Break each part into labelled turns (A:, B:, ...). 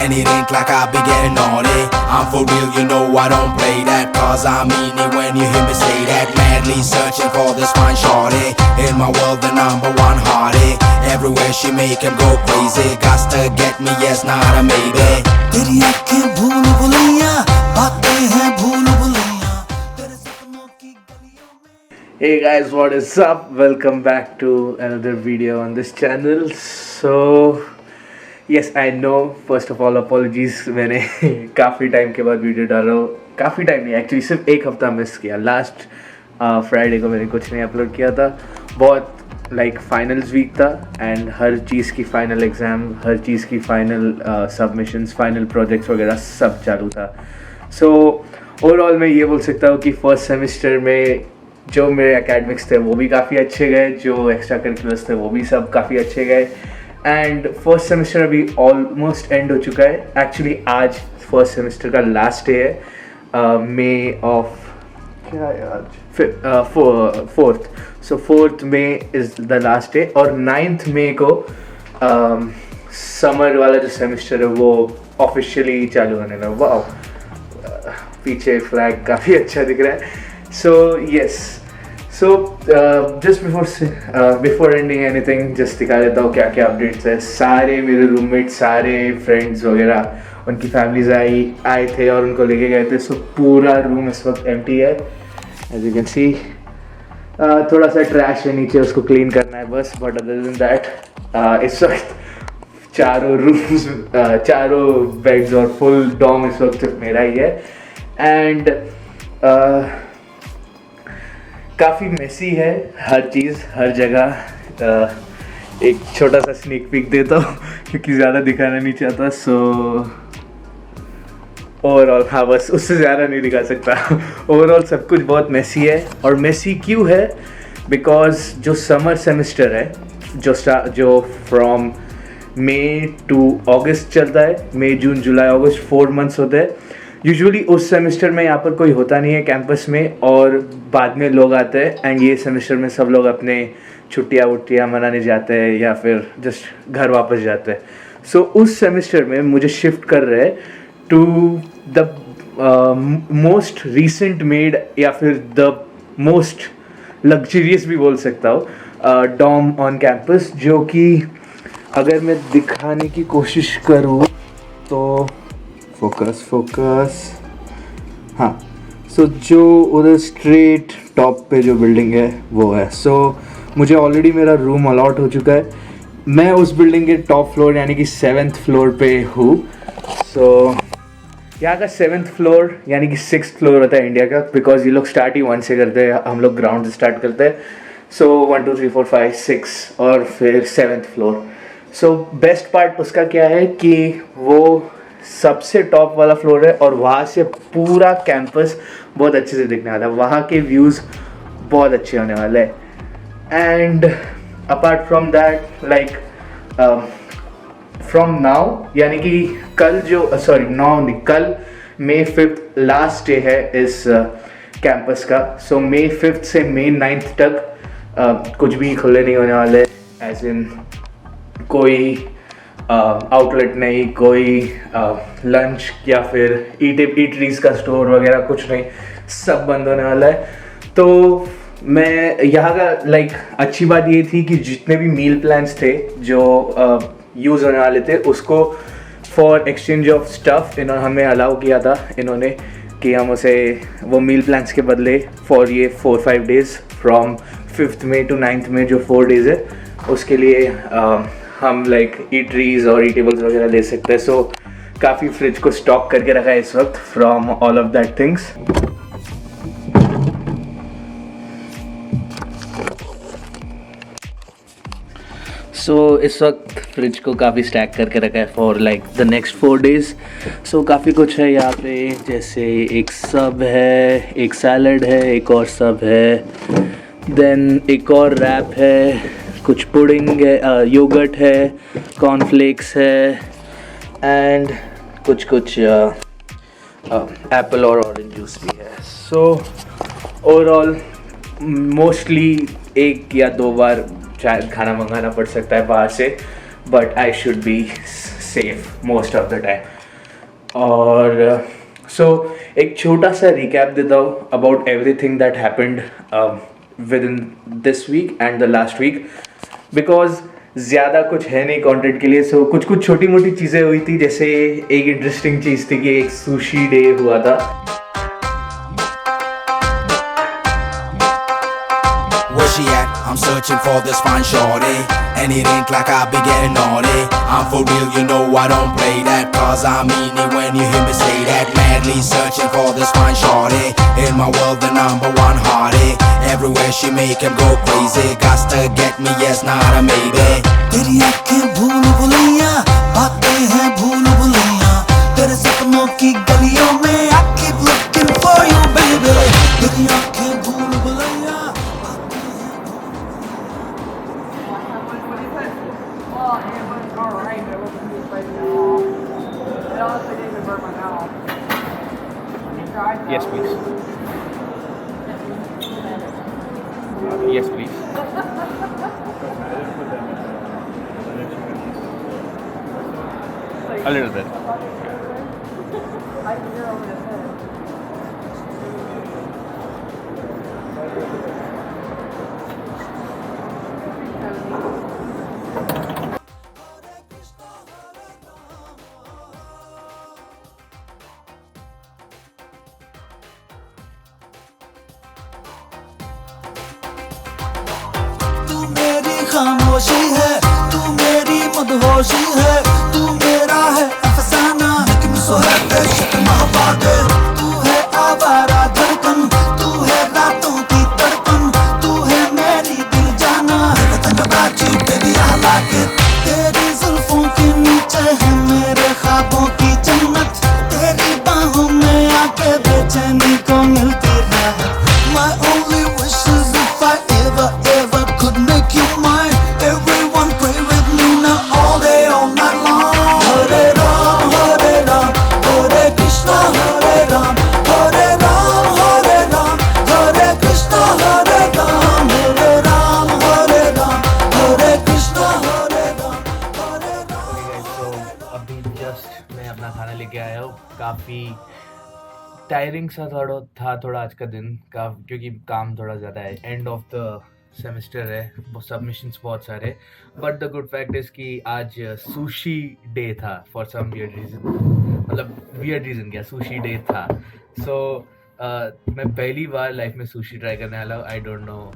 A: when it ain't like I be getting naughty. I'm for real, you know I don't play that, cause I mean it when you hear me say that. Madly searching for this fine shorty, in my world the number one hottie. Everywhere she make him go crazy, got to get me, yes, not a maybe. तेरी आँखें भूल भुलैया, बातें हैं भूल भुलैया, तेरे सपनों की गलियों में.
B: Hey guys, what is up? Welcome back to another video on this channel. So yes, I know, first of all apologies, मैंने काफ़ी टाइम के बाद वीडियो डाल रहा हूँ. काफ़ी टाइम नहीं, एक्चुअली सिर्फ एक हफ्ता मिस किया. लास्ट फ्राइडे को मैंने कुछ नहीं अपलोड किया था. बहुत फाइनल्स वीक था एंड हर चीज़ की फ़ाइनल एग्ज़ाम, हर चीज़ की फ़ाइनल सबमिशंस, फाइनल प्रोजेक्ट्स वगैरह सब चालू था. सो ओवरऑल मैं ये बोल सकता हूँ कि फर्स्ट सेमेस्टर में जो मेरे एकेडमिक्स थे वो भी काफ़ी अच्छे गए, जो एक्स्ट्रा करिकुलर्स थे वो भी सब काफ़ी अच्छे गए. एंड फर्स्ट सेमेस्टर अभी ऑलमोस्ट एंड हो चुका है. एक्चुअली आज फर्स्ट सेमेस्टर का लास्ट डे है. मे ऑफ क्या है आज, 4th. So 4th may is the last day और 9th मे को समर वाला जो सेमेस्टर है वो ऑफिशियली चालू होने लगा. वाओ, पीछे फ्लैग काफ़ी अच्छा दिख रहा है. So yes, so just before ending anything just दिखा देता हूँ क्या क्या अपडेट्स है. सारे मेरे रूममेट, सारे फ्रेंड्स वगैरह, उनकी फैमिलीज आए थे और उनको लेके गए थे. सो पूरा रूम इस वक्त एम्प्टी है, एज यू कैन सी. थोड़ा सा ट्रैश है नीचे, उसको क्लीन करना है बस. बट अदर देन दैट इस वक्त चारों रूम्स, चारों बेड्स और फुल डॉम इस वक्त सिर्फ मेरा ही है. एंड काफ़ी मेसी है हर चीज़, हर जगह. एक छोटा सा स्नीक पीक देता हूँ क्योंकि ज़्यादा दिखाना नहीं चाहता. सो ओवरऑल, हाँ बस उससे ज़्यादा नहीं दिखा सकता. ओवरऑल सब कुछ बहुत मेसी है. और मेसी क्यों है? बिकॉज जो समर सेमेस्टर है, जो फ्रॉम मई टू अगस्त चलता है, मई जून जुलाई अगस्त 4 मंथ्स होते हैं. यूजुअली उस सेमेस्टर में यहाँ पर कोई होता नहीं है कैंपस में, और बाद में लोग आते हैं. एंड ये सेमेस्टर में सब लोग अपने छुट्टियाँ वुट्टियाँ मनाने जाते हैं या फिर जस्ट घर वापस जाते हैं. सो उस सेमेस्टर में मुझे शिफ्ट कर रहे हैं to the most recent made या फिर द मोस्ट लग्जरियस भी बोल सकता हूँ डॉम ऑन कैंपस, जो कि अगर मैं दिखाने की कोशिश करूँ तो फोकस, हाँ. सो जो उधर स्ट्रेट टॉप पे जो बिल्डिंग है वो है. सो मुझे ऑलरेडी मेरा रूम अलॉट हो चुका है. मैं उस बिल्डिंग के टॉप फ्लोर यानी कि 7th फ्लोर पे हूँ. सो यहाँ का 7th फ्लोर यानी कि 6th फ्लोर होता है इंडिया का, बिकॉज ये लोग स्टार्ट ही 1 से करते हैं, हम लोग ग्राउंड से स्टार्ट करते हैं. सो 1 2 3 4 5 6 और फिर 7th floor. So best part उसका क्या है कि वो सबसे टॉप वाला फ्लोर है और वहाँ से पूरा कैंपस बहुत अच्छे से दिखने वाला है. वहाँ के व्यूज़ बहुत अच्छे होने वाले हैं. And apart from that from now यानी कि कल कल May 5th लास्ट डे है इस कैंपस का. सो May 5th से May 9th तक कुछ भी खुले नहीं होने वाले. एज इन कोई आउटलेट नहीं, कोई लंच या फिर ईटरीज का स्टोर वगैरह कुछ नहीं, सब बंद होने वाला है. तो मैं यहाँ का अच्छी बात ये थी कि जितने भी मील प्लान्स थे जो यूज़ होने वाले थे, उसको फॉर एक्सचेंज ऑफ स्टफ़ इन्होंने हमें अलाउ किया था इन्होंने कि हम उसे वो मील प्लान्स के बदले फॉर ये 4-5 days from 5th May to 9th May जो 4 डेज़ है उसके लिए हम ईटरीज और ईटेबल्स वगैरह ले सकते हैं. सो काफ़ी फ्रिज को स्टॉक करके रखा है इस वक्त from all of that things. So इस वक्त फ्रिज को काफ़ी स्टैक करके रखा है for the next 4 days. So काफ़ी कुछ है यहाँ पे, जैसे एक सब है, एक सैलड है, एक और सब है, देन एक और रैप है, कुछ पुडिंग है, योगर्ट है, कॉर्नफ्लेक्स है एंड कुछ एप्पल और ऑरेंज जूस भी है. सो ओवरऑल मोस्टली 1 या 2 बार शायद खाना मंगाना पड़ सकता है बाहर से, but I should be safe most of the time. और सो एक छोटा सा रिकैप देता हूँ about everything that happened within this week and the last week, because ज़्यादा कुछ है नहीं कंटेंट के लिए। सो कुछ कुछ छोटी मोटी चीज़ें हुई थी, जैसे एक इंटरेस्टिंग चीज़ थी कि एक सुशी डे हुआ था।
A: Where she at? I'm searching for this fine shorty, and it ain't like I be getting naughty. I'm for real, you know I don't play that, cause I mean it when you hear me say that. Madly searching for this fine shorty, in my world the number one hottie. Everywhere she make him go crazy, got to get me, yes, not a maybe.
C: तेरी आँखें भूल भुलैया, बातें हैं भूल भुलैया, तेरे सपनों की गलियों में I keep looking for you baby. तेरी आँखें भूल भुलैया, बातें हैं
D: Yes, please. Yes, please. A little bit.
C: तू मेरी खामोशी है, तू मेरी मदहोशी है, तू मेरा है अफसाना, लेकिन सोहर है शक्ल महबाद। तू है आवारा धड़कन, तू है रातों की तड़पन, तू है मेरी दिल जाना। Everything about you baby I like it. तेरी जुल्फों के नीचे है मेरे ख्वाबों की जन्नत, तेरी बाहों में आके बेचैनी को मिलती है। My only wish is if I ever could make you mine. Everyone pray with me now all day all night long. Hare Ram, Hare Krishna, Hare Ram, Hare Ram, Hare Krishna, Hare Ram, Hare Ram, Hare Krishna, Hare Ram, Hare Ram.
B: तो अभी just मैं अपना खाना लेके आया हूँ। काफ़ी tiring सा थोड़ा आज का दिन का, क्योंकि काम थोड़ा ज़्यादा है, एंड ऑफ द सेमेस्टर है, वो सबमिशंस बहुत सारे। But the good fact is कि आज सुशी डे था फॉर सम वियर्ड रीज़न, मतलब वियर्ड रीज़न क्या, सुशी डे था। सो मैं पहली बार लाइफ में सुशी ट्राई करने वाला हूँ। आई डोंट नो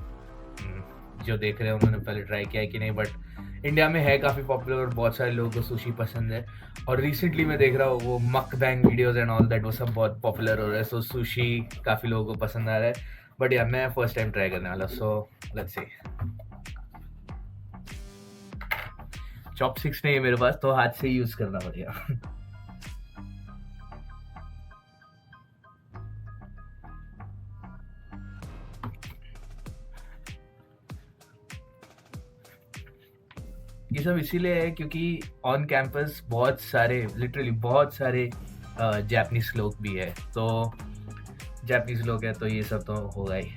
B: जो देख रहे हैं उन्होंने पहले ट्राई किया है कि नहीं, बट इंडिया में है काफ़ी पॉपुलर और बहुत सारे लोगों को सुशी पसंद है। और रिसेंटली मैं देख रहा हूँ वो mukbang videos and all that, वो सब बहुत पॉपुलर हो रहा है। सो सुशी काफ़ी लोगों को पसंद आ रहा है, बट यार मैं फर्स्ट टाइम ट्राई करने वाला। So let's see. चॉपस्टिक्स नहीं है मेरे पास, तो हाथ से ही यूज़ करना पड़ेगा। ये सब इसीलिए है क्योंकि ऑन कैंपस बहुत सारे, लिटरली बहुत सारे जापानीज लोग भी है। तो जापानीज लोग हैं तो ये सब तो होगा ही।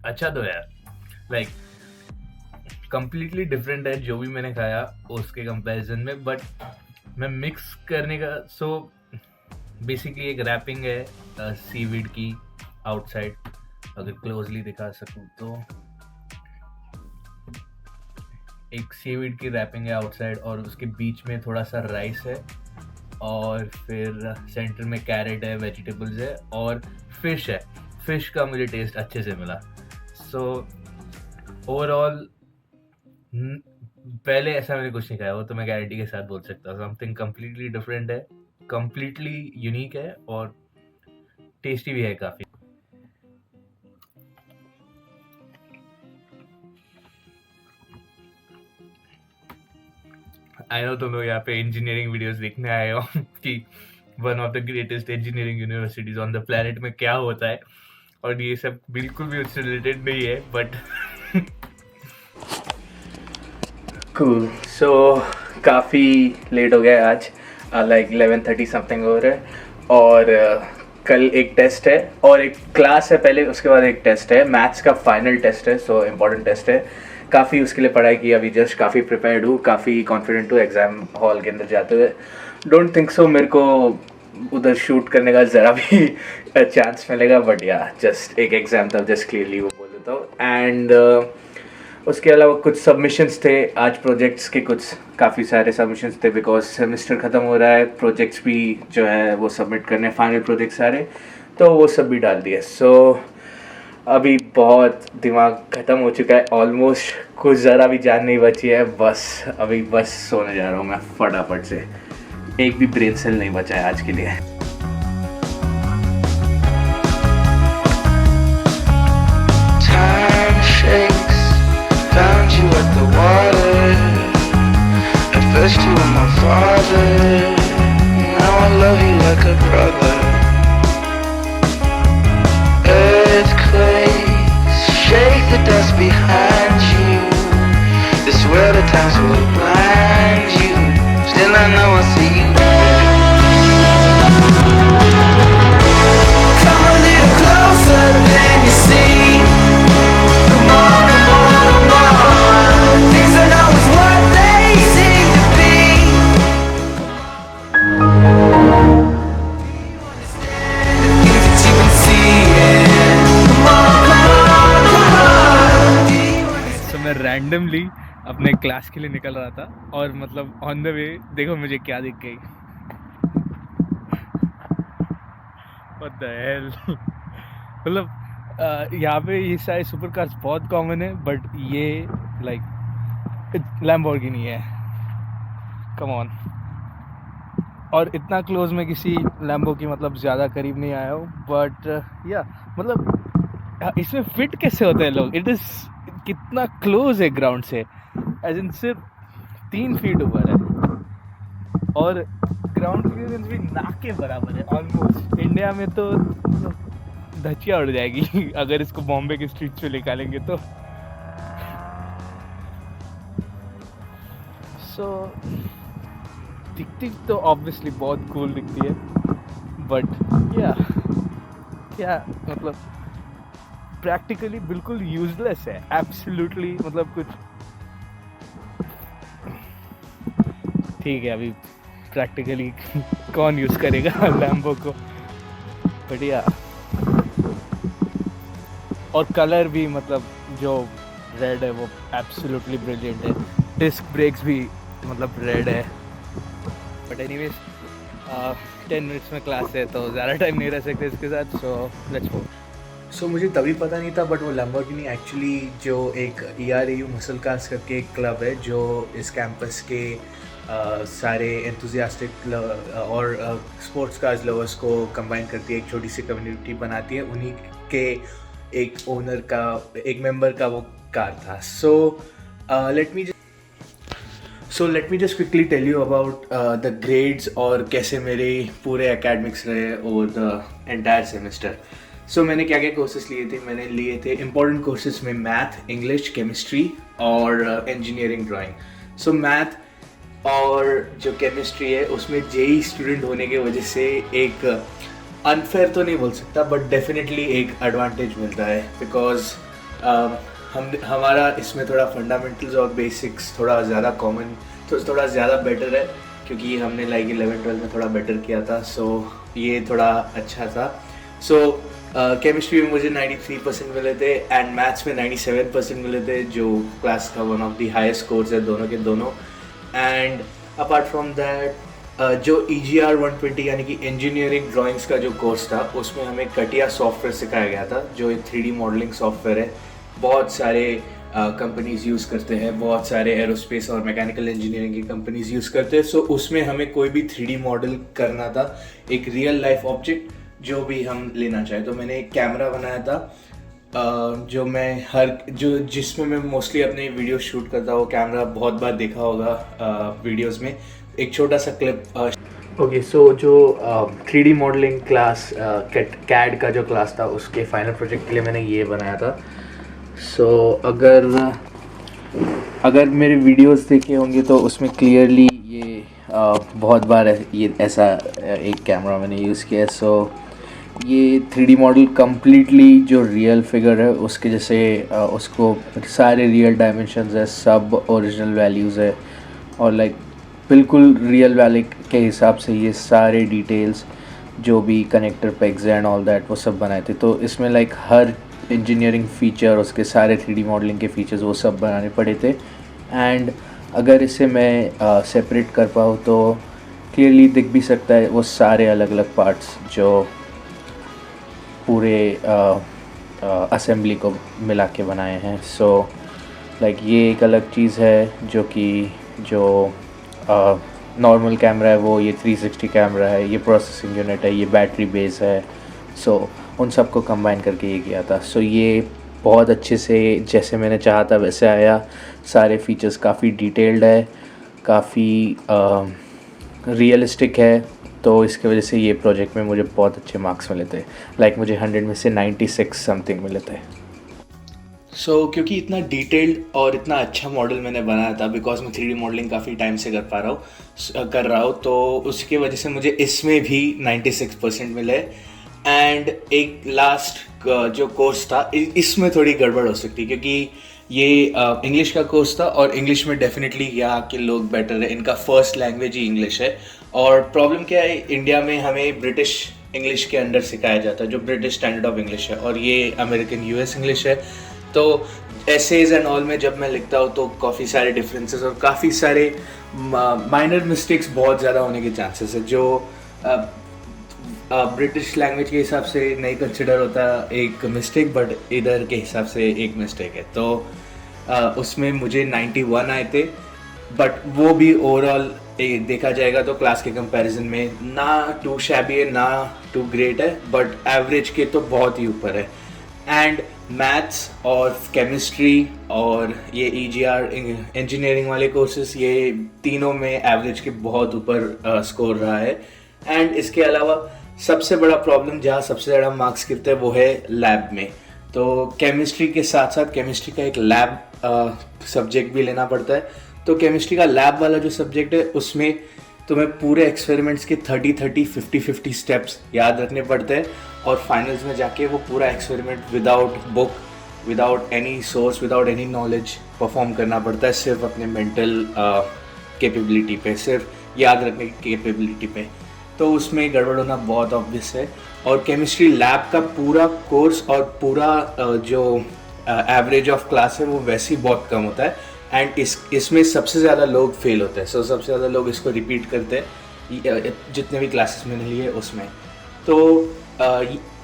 B: अच्छा तो यार लाइक कंप्लीटली डिफरेंट है जो भी मैंने खाया उसके कंपैरिजन में, बट मैं मिक्स करने का, सो बेसिकली एक रैपिंग है सीवीड की आउटसाइड, अगर क्लोजली दिखा सकूँ तो एक सीवीड की रैपिंग है आउटसाइड, और उसके बीच में थोड़ा सा राइस है, और फिर सेंटर में कैरेट है, वेजिटेबल्स है, और फिश है। फिश का मुझे टेस्ट अच्छे से मिला। सो ओवरऑल पहले ऐसा मैंने कुछ नहीं खाया हो, तो मैं गारंटी के साथ बोल सकता हूँ समथिंग कम्प्लीटली डिफरेंट है, कम्प्लीटली यूनिक है, और टेस्टी भी है काफ़ी। आई नो तुम लोग यहाँ पे इंजीनियरिंग वीडियोस देखने आए हो कि one of the greatest engineering universities on the planet में क्या होता है, और ये सब बिल्कुल भी उससे रिलेटेड नहीं है, बट कूल। सो काफ़ी लेट हो गया आज, लाइक 11:30 समथिंग हो रहा है, और कल एक टेस्ट है और एक क्लास है पहले, उसके बाद एक टेस्ट है, मैथ्स का फाइनल टेस्ट है, सो इम्पोर्टेंट टेस्ट है। काफ़ी उसके लिए पढ़ाई की, अभी जस्ट काफ़ी प्रिपेयर्ड हूँ, काफ़ी कॉन्फिडेंट हूँ एग्ज़ाम हॉल के अंदर जाते हुए। डोंट थिंक सो मेरे को उधर शूट करने का ज़रा भी चांस मिलेगा, बट या जस्ट एक एग्ज़ाम था, जस्ट क्लियरली वो बोल देता हूँ। एंड उसके अलावा कुछ सबमिशंस थे आज, प्रोजेक्ट्स के कुछ काफ़ी सारे सबमिशंस थे, बिकॉज सेमेस्टर ख़त्म हो रहा है, प्रोजेक्ट्स भी जो है वो सबमिट करने, फाइनल प्रोजेक्ट सारे, तो वो सब भी डाल दिए। सो अभी बहुत दिमाग ख़त्म हो चुका है ऑलमोस्ट, कुछ ज़रा भी जान नहीं बची है, बस अभी बस सोने जा रहा हूँ मैं फटाफट से, एक भी ब्रेन सेल नहीं बचा है आज के लिए।
E: Found you at the water. At first you were my father. Now I love you like a brother. Earthquakes shake the dust behind you. This world at times will blind you. Still I know I see you there. Come a little closer than you see. Come on. Things are not always what they seem to be. Things that you can see it. Come on.
B: तो मैं randomly अपने class के लिए निकल रहा था, और मतलब ऑन द वे देखो मुझे क्या दिख गई, व्हाट द हेल। मतलब यहाँ पे ये सारे सुपर कार्स बहुत कॉमन है, बट ये लाइक लैम्बोर्गिनी है, कम ऑन। और इतना क्लोज में किसी लैम्बो की मतलब ज़्यादा करीब नहीं आया हूँ, बट या मतलब इसमें फिट कैसे होते हैं लोग, इट इज़ कितना क्लोज है ग्राउंड से, एज इन सिर्फ 3 फीट ऊपर है, और ग्राउंड क्लियरेंस भी ना के बराबर है ऑलमोस्ट। इंडिया में तो धचिया उड़ जाएगी अगर इसको बॉम्बे के स्ट्रीट पे निकालेंगे तो। सो दिखती तो ऑब्वियसली बहुत कूल दिखती है, बट क्या मतलब प्रैक्टिकली बिल्कुल यूजलेस है, एब्सोल्युटली मतलब कुछ ठीक है, अभी प्रैक्टिकली कौन यूज़ करेगा लैम्बो को, बढ़िया। और कलर भी मतलब जो रेड है वो एब्सोल्युटली ब्रिलियंट है, डिस्क ब्रेक्स भी मतलब रेड है, बट एनीवेज 10 मिनट्स में क्लास है तो ज़्यादा टाइम नहीं रह सकते इसके साथ, सो लेट्स गो। सो मुझे तभी पता नहीं था, बट वो लैम्बोर्गिनी एक्चुअली जो एक ERAU मसल कार्स करके एक क्लब है जो इस कैंपस के सारे एंथुजियास्टिक और स्पोर्ट्स कार्स लवर्स को कंबाइन करती है, एक छोटी सी कम्युनिटी बनाती है, उन्हीं के एक ओनर का, एक मेंबर का वो कार था। So let me just quickly tell you about the grades और कैसे मेरे पूरे एकेडमिक्स रहे over the entire semester. So मैंने क्या क्या कोर्सेज लिए थे, मैंने लिए थे इंपॉर्टेंट कोर्सेज में मैथ, इंग्लिश, केमिस्ट्री और इंजीनियरिंग ड्राइंग। सो मैथ और जो केमिस्ट्री है उसमें JEE स्टूडेंट होने की वजह से एक अनफेयर तो नहीं बोल सकता, बट डेफिनेटली एक एडवांटेज मिलता है, बिकॉज हमारा इसमें थोड़ा फंडामेंटल्स और बेसिक्स थोड़ा ज़्यादा कॉमन, तो थोड़ा ज़्यादा बेटर है, क्योंकि हमने लाइक 11-12 में थोड़ा बेटर किया था, सो ये थोड़ा अच्छा था। सो केमिस्ट्री में मुझे 93% मिले थे एंड मैथ्स में 97% मिले थे, जो क्लास का one of the highest scores है दोनों के दोनों। एंड अपार्ट फ्रॉम दैट जो EGR 120 यानी कि इंजीनियरिंग ड्राइंग्स का जो कोर्स था, उसमें हमें कटिया सॉफ्टवेयर सिखाया गया था, जो एक 3D मॉडलिंग सॉफ्टवेयर है, बहुत सारे कंपनीज़ यूज़ करते हैं, बहुत सारे एरोस्पेस और मैकेनिकल इंजीनियरिंग की कंपनीज़ यूज़ करते हैं। सो उसमें हमें कोई भी 3D मॉडल करना था, एक रियल लाइफ ऑब्जेक्ट जो भी हम लेना चाहें। तो मैंने एक कैमरा बनाया था, जो मैं जिसमें मैं मोस्टली अपने वीडियो शूट करता हूँ, कैमरा बहुत बार देखा होगा वीडियोस में। एक छोटा सा क्लिप ओके, सो जो 3D मॉडलिंग क्लास कैड का जो क्लास था उसके फाइनल प्रोजेक्ट के लिए मैंने ये बनाया था. सो अगर मेरे वीडियोस देखे होंगे तो उसमें क्लियरली ये बहुत बार ये ऐसा एक कैमरा मैंने यूज़ किया है. सो ये 3D मॉडल कम्प्लीटली जो रियल फिगर है उसके जैसे उसको सारे रियल डायमेंशंस है, सब ओरिजिनल वैल्यूज़ है और लाइक बिल्कुल रियल वैल्यू के हिसाब से ये सारे डिटेल्स जो भी connector pegs and all that वो सब बनाए थे. तो इसमें लाइक हर इंजीनियरिंग फीचर, उसके सारे 3D मॉडलिंग के फीचर्स वो सब बनाने पड़े थे. एंड अगर इसे मैं सेपरेट कर पाऊँ तो क्लियरली दिख भी सकता है वो सारे अलग अलग पार्ट्स जो पूरे असेंबली को मिला के बनाए हैं. सो लाइक ये एक अलग चीज़ है जो कि जो नॉर्मल कैमरा है वो ये 360 कैमरा है, ये प्रोसेसिंग यूनिट है, ये बैटरी बेस है. सो उन सब को कंबाइन करके ये किया था. सो ये बहुत अच्छे से जैसे मैंने चाहा था वैसे आया. सारे फीचर्स काफ़ी डिटेल्ड है, काफ़ी रियलिस्टिक है. तो इसकी वजह से ये प्रोजेक्ट में मुझे बहुत अच्छे मार्क्स मिले थे. लाइक मुझे 100 में से 96 समथिंग मिले थे. सो क्योंकि इतना डिटेल्ड और इतना अच्छा मॉडल मैंने बनाया था, बिकॉज मैं 3D मॉडलिंग काफ़ी टाइम से कर रहा हूँ तो उसकी वजह से मुझे इसमें भी 96% मिले. एंड एक लास्ट जो कोर्स था इसमें थोड़ी गड़बड़ हो सकती क्योंकि ये इंग्लिश का कोर्स था और इंग्लिश में डेफिनेटली यहाँ के लोग बेटर है, इनका फर्स्ट लैंग्वेज ही इंग्लिश है. और प्रॉब्लम क्या है, इंडिया में हमें ब्रिटिश इंग्लिश के अंडर सिखाया जाता है जो ब्रिटिश स्टैंडर्ड ऑफ इंग्लिश है और ये अमेरिकन US इंग्लिश है. तो एसेज एंड ऑल में जब मैं लिखता हूँ तो काफ़ी सारे डिफरेंसेस और काफ़ी सारे माइनर मिस्टेक्स बहुत ज़्यादा होने के चांसेस है जो ब्रिटिश लैंग्वेज के हिसाब से नहीं कंसिडर होता एक मिस्टेक, बट इधर के हिसाब से एक मिस्टेक है. तो उसमें मुझे 91 आए थे, बट वो भी ओवरऑल देखा जाएगा तो क्लास के कंपैरिजन में ना टू शैबी है ना टू ग्रेट है, बट एवरेज के तो बहुत ही ऊपर है. एंड मैथ्स और केमिस्ट्री और ये EGR इंजीनियरिंग वाले कोर्सेस ये तीनों में एवरेज के बहुत ऊपर स्कोर रहा है. एंड इसके अलावा सबसे बड़ा प्रॉब्लम जहाँ सबसे ज़्यादा मार्क्स गिरते हैं वो है लैब में. तो केमिस्ट्री के साथ साथ केमिस्ट्री का एक लैब सब्जेक्ट भी लेना पड़ता है. तो केमिस्ट्री का लैब वाला जो सब्जेक्ट है उसमें तुम्हें पूरे एक्सपेरिमेंट्स के 30-30, 50-50 स्टेप्स याद रखने पड़ते हैं और फाइनल्स में जाके वो पूरा experiment without book, without any source, without any knowledge perform करना पड़ता है, सिर्फ अपने मेंटल कैपेबिलिटी पे, सिर्फ याद रखने की कैपेबिलिटी पे. तो उसमें गड़बड़ होना बहुत ऑब्वियस है. और केमिस्ट्री लैब का पूरा कोर्स और पूरा जो एवरेज ऑफ क्लास है वो वैसे ही बहुत कम होता है. एंड इसमें सबसे ज़्यादा लोग फेल होते हैं. सो सबसे ज़्यादा लोग इसको रिपीट करते हैं जितने भी क्लासेस मैंने लिए उसमें. तो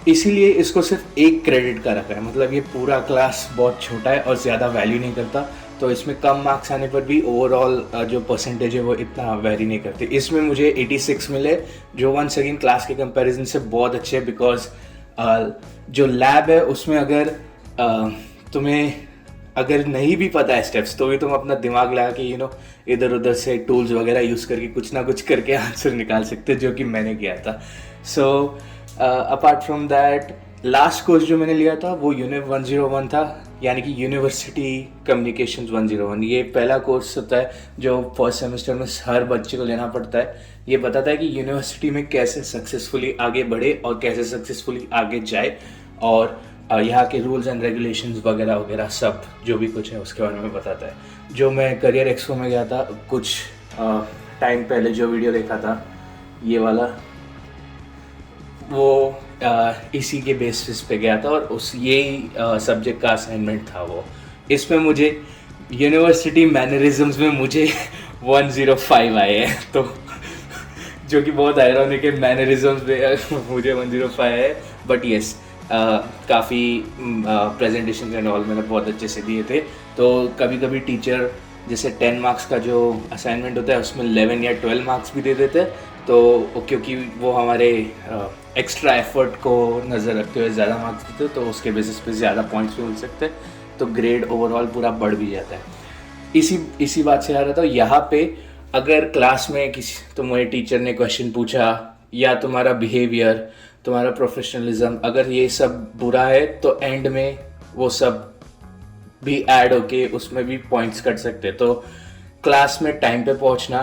B: इसीलिए इसको सिर्फ एक क्रेडिट का रखा है, मतलब ये पूरा क्लास बहुत छोटा है और ज़्यादा वैल्यू नहीं करता. तो इसमें कम मार्क्स आने पर भी ओवरऑल जो परसेंटेज है वो इतना वेरी नहीं करते. इसमें मुझे 86 मिले जो वंस अगेन क्लास के कंपैरिजन से बहुत अच्छे है. बिकॉज जो लैब है उसमें अगर तुम्हें अगर नहीं भी पता है स्टेप्स तो भी तुम अपना दिमाग लगा के इधर उधर से टूल्स वगैरह यूज़ करके कुछ ना कुछ करके आंसर निकाल सकते, जो कि मैंने किया था. So apart from that last course जो मैंने लिया था वो UNIV 101 था, यानी कि यूनिवर्सिटी कम्युनिकेशंस 101. ये पहला कोर्स होता है जो फर्स्ट सेमेस्टर में हर बच्चे को लेना पड़ता है. ये बताता है कि यूनिवर्सिटी में कैसे सक्सेसफुली आगे बढ़े और कैसे सक्सेसफुली आगे जाए और यहाँ के रूल्स एंड रेगुलेशंस वगैरह वगैरह सब जो भी कुछ है उसके बारे में बताता है. जो मैं करियर एक्सपो में गया था कुछ टाइम पहले, जो वीडियो देखा था ये वाला, वो इसी के बेसिस पे गया था और उस यही सब्जेक्ट का असाइनमेंट था वो. इसमें मुझे यूनिवर्सिटी मैनरिज्म्स में मुझे 105 आए हैं, तो जो कि बहुत आयरॉनिक है. मैनरिज्म्स में मुझे 105 है, बट येस काफ़ी प्रेजेंटेशन एंड ऑल मैंने बहुत अच्छे से दिए थे. तो कभी कभी टीचर जैसे 10 मार्क्स का जो असाइनमेंट होता है उसमें 11 या 12 मार्क्स भी दे देते हैं. तो क्योंकि वो हमारे एक्स्ट्रा एफर्ट को नज़र रखते हुए ज़्यादा मार्क्स देते हैं तो उसके बेसिस पे ज़्यादा पॉइंट्स भी मिल सकते हैं, तो ग्रेड ओवरऑल पूरा बढ़ भी जाता है. इसी बात से आ रहा था. यहाँ पे अगर क्लास में किसी तुम्हारे टीचर ने क्वेश्चन पूछा या तुम्हारा बिहेवियर, तुम्हारा प्रोफेशनलिज्म, अगर ये सब बुरा है तो एंड में वो सब भी ऐड होके उसमें भी पॉइंट्स कट सकते हैं। तो क्लास में टाइम पे पहुंचना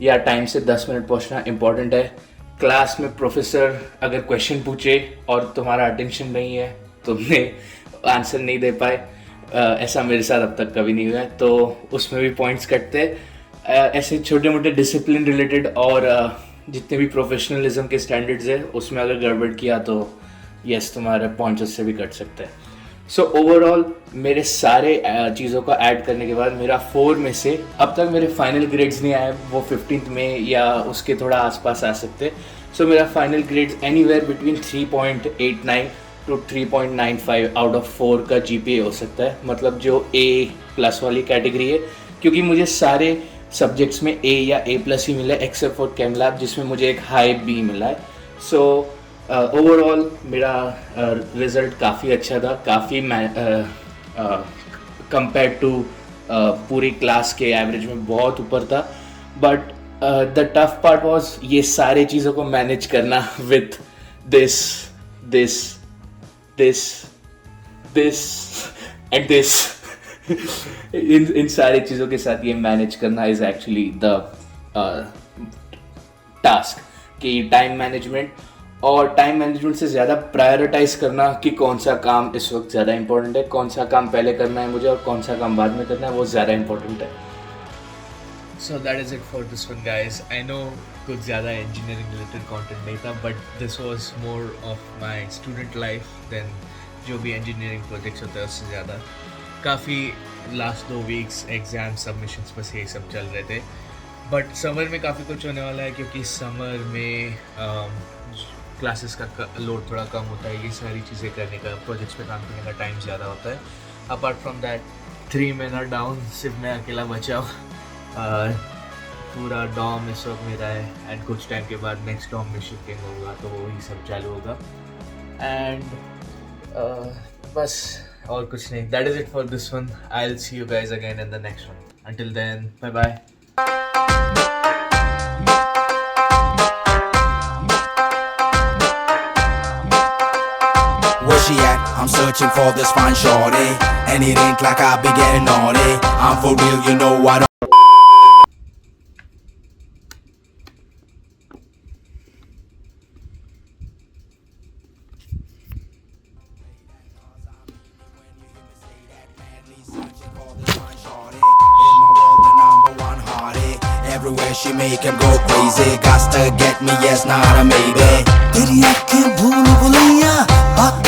B: या टाइम से 10 मिनट पहुंचना इम्पॉर्टेंट है। क्लास में प्रोफेसर अगर क्वेश्चन पूछे और तुम्हारा अटेंशन नहीं है, तुमने आंसर नहीं दे पाए, ऐसा मेरे साथ अब तक कभी नहीं हुआ है, तो उसमें भी पॉइंट्स कटते हैं। ऐसे छोटे मोटे डिसिप्लिन रिलेटेड और जितने भी प्रोफेशनलिज्म के स्टैंडर्ड्स है उसमें अगर गड़बड़ किया तो यस तुम्हारे पॉइंट्स उससे भी कट सकते हैं। सो ओवरऑल मेरे सारे चीज़ों का ऐड करने के बाद मेरा 4 में से अब तक मेरे फाइनल ग्रेड्स नहीं आए, वो 15th में या उसके थोड़ा आसपास आ सकते। सो मेरा final grades anywhere between 3.89 to 3.95 out of 4 का GPA हो सकता है, मतलब जो A+ वाली कैटेगरी है, क्योंकि मुझे सारे सब्जेक्ट्स में A या A+ ही मिला है एक्सेप्ट फॉर केम लैब जिसमें मुझे एक हाई B मिला है। सो ओवरऑल मेरा रिज़ल्ट काफ़ी अच्छा था, काफ़ी कंपेयर टू पूरी क्लास के एवरेज में बहुत ऊपर था। But the tough part was ये सारे चीज़ों को मैनेज करना with this and this in सारी चीज़ों के साथ ये मैनेज करना इज़ एक्चुअली द टास्क कि टाइम मैनेजमेंट, और टाइम मैनेजमेंट से ज़्यादा प्रायोरिटाइज करना कि कौन सा काम इस वक्त ज़्यादा इंपॉर्टेंट है, कौन सा काम पहले करना है मुझे और कौन सा काम बाद में करना है, वो ज़्यादा इंपॉर्टेंट है।
F: So that is it for this one, guys. I know कुछ ज़्यादा engineering related content नहीं था, but this was more of my student life than जो भी engineering projects होते हैं उससे ज़्यादा। काफ़ी last 2 weeks एग्ज़ाम सबमिशंस बस यही सब चल रहे थे, बट समर में काफ़ी कुछ होने वाला है क्योंकि समर में क्लासेस का लोड थोड़ा कम होता है, ये सारी चीज़ें करने का, प्रोजेक्ट्स पे काम करने का टाइम ज़्यादा होता है। Apart from that 3 men are down, सिर्फ मैं अकेला बचा हूँ। पूरा डॉम इस वक्त मेरा है एंड कुछ टाइम के बाद नेक्स्ट डॉम में शिफ्टिंग होगा तो वही सब चालू होगा एंड बस और कुछ नहीं। That is it for this one. I will see you guys again in the next one. Until then bye bye.
A: Where she at? I'm searching for this fine shorty, and it ain't like I be getting naughty. I'm for real, you know I don't. Everywhere she make him go crazy, got to get me, yes, not a maybe.
C: तेरी आँखें भूल भुलैया बात